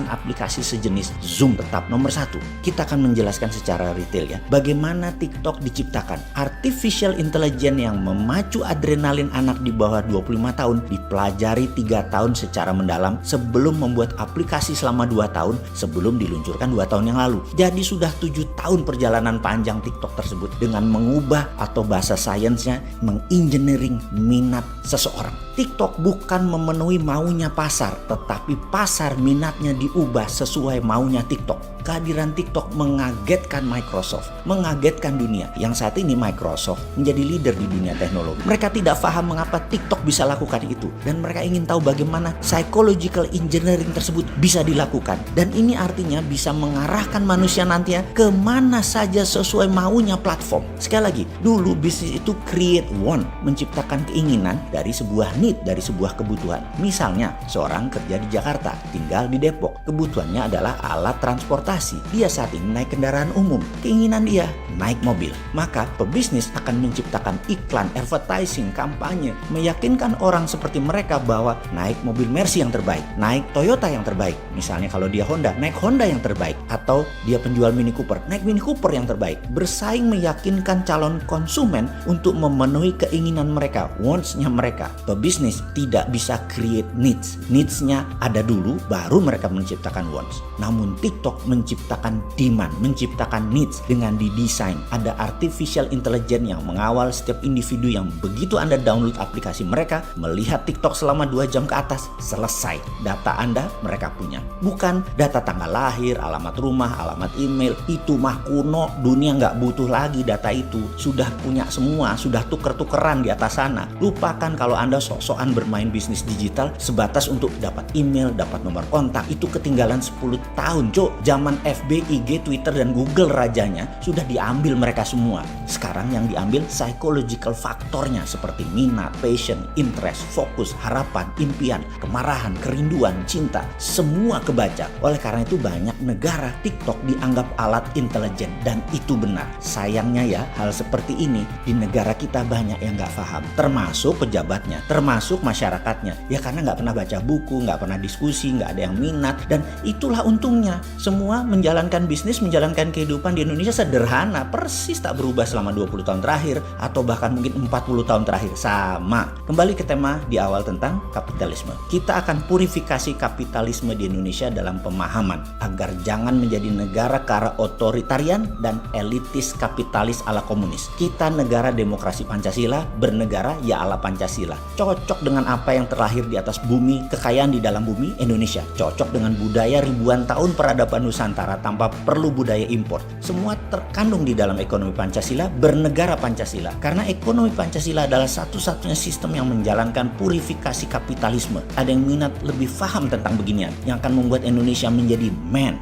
aplikasi sejenis Zoom tetap nomor satu. Kita akan menjelaskan secara detail ya, bagaimana TikTok diciptakan. Artificial Intelligence yang memacu adrenalin anak di bawah 25 tahun dipelajari 3 tahun secara mendalam sebelum membuat aplikasi selama 2 tahun sebelum diluncurkan 2 tahun yang lalu. Jadi sudah 7 tahun perjalanan panjang TikTok tersebut dengan mengubah atau bahasa sainsnya mengengineering minat seseorang. TikTok bukan memenuhi maunya pasar, tetapi pasar minatnya diubah sesuai maunya TikTok. Kehadiran TikTok mengagetkan Microsoft, mengagetkan dunia. Yang saat ini Microsoft menjadi leader di dunia teknologi. Mereka tidak paham mengapa TikTok bisa lakukan itu. Dan mereka ingin tahu bagaimana psychological engineering tersebut bisa dilakukan. Dan ini artinya bisa mengarahkan manusia nantinya kemana saja sesuai maunya platform. Sekali lagi, dulu bisnis itu create want, menciptakan keinginan dari sebuah need, dari sebuah kebutuhan. Misalnya, seorang kerja di Jakarta, tinggal di Depok. Kebutuhannya adalah alat transportasi. Dia saat ini naik kendaraan umum. Keinginan dia naik mobil. Maka pebisnis akan menciptakan iklan, advertising, kampanye, meyakinkan orang seperti mereka bahwa naik mobil Mercy yang terbaik, naik Toyota yang terbaik. Misalnya kalau dia Honda, naik Honda yang terbaik. Atau dia penjual Mini Cooper, naik Mini Cooper yang terbaik. Bersaing meyakinkan calon konsumen untuk memenuhi keinginan mereka, wants-nya mereka. Pebisnis tidak bisa create needs. Needs-nya ada dulu, baru mereka menciptakan wants. Namun TikTok menciptakan demand, menciptakan needs dengan didesain. Ada artificial intelligence yang mengawal setiap individu yang begitu Anda download aplikasi mereka, melihat TikTok selama 2 jam ke atas, selesai. Data Anda mereka punya. Bukan data tanggal lahir, alamat rumah, alamat email. Itu mah kuno, dunia nggak butuh lagi data itu. Sudah punya semua, sudah tuker-tukeran di atas sana. Lupakan kalau Anda sok-sokan bermain bisnis digital sebatas untuk dapat email, dapat nomor kontak. Itu ketinggalan 10 tahun, Cok. Zaman FB, IG, Twitter, dan Google rajanya sudah diambil mereka semua. Sekarang yang diambil psychological faktornya seperti minat, passion, interest, fokus, harapan, impian, kemarahan, kerinduan, cinta. Semua kebaca. Oleh karena itu banyak negara TikTok dianggap alat intelijen, dan itu benar. Sayangnya ya, hal seperti ini di negara kita banyak yang nggak paham. Termasuk pejabatnya, termasuk masyarakatnya. Ya karena nggak pernah baca buku, nggak pernah diskusi, nggak ada yang minat. Dan itulah untungnya. Semua menjalankan bisnis, menjalankan kehidupan di Indonesia sederhana, persis tak berubah selama 20 tahun terakhir atau bahkan mungkin 40 tahun terakhir, sama. Kembali ke tema di awal tentang kapitalisme. Kita akan purifikasi kapitalisme di Indonesia dalam pemahaman agar jangan menjadi negara ke arah otoritarian dan elitis kapitalis ala komunis. Kita negara demokrasi Pancasila, bernegara ya ala Pancasila. Cocok dengan apa yang terlahir di atas bumi, kekayaan di dalam bumi Indonesia. Cocok dengan budaya ribuan tahun peradaban Nusantara tanpa perlu budaya impor. Semua terkandung di dalam ekonomi Pancasila, bernegara Pancasila. Karena ekonomi Pancasila adalah satu-satunya sistem yang menjalankan purifikasi kapitalisme. Ada yang minat lebih paham tentang beginian, yang akan membuat Indonesia menjadi man,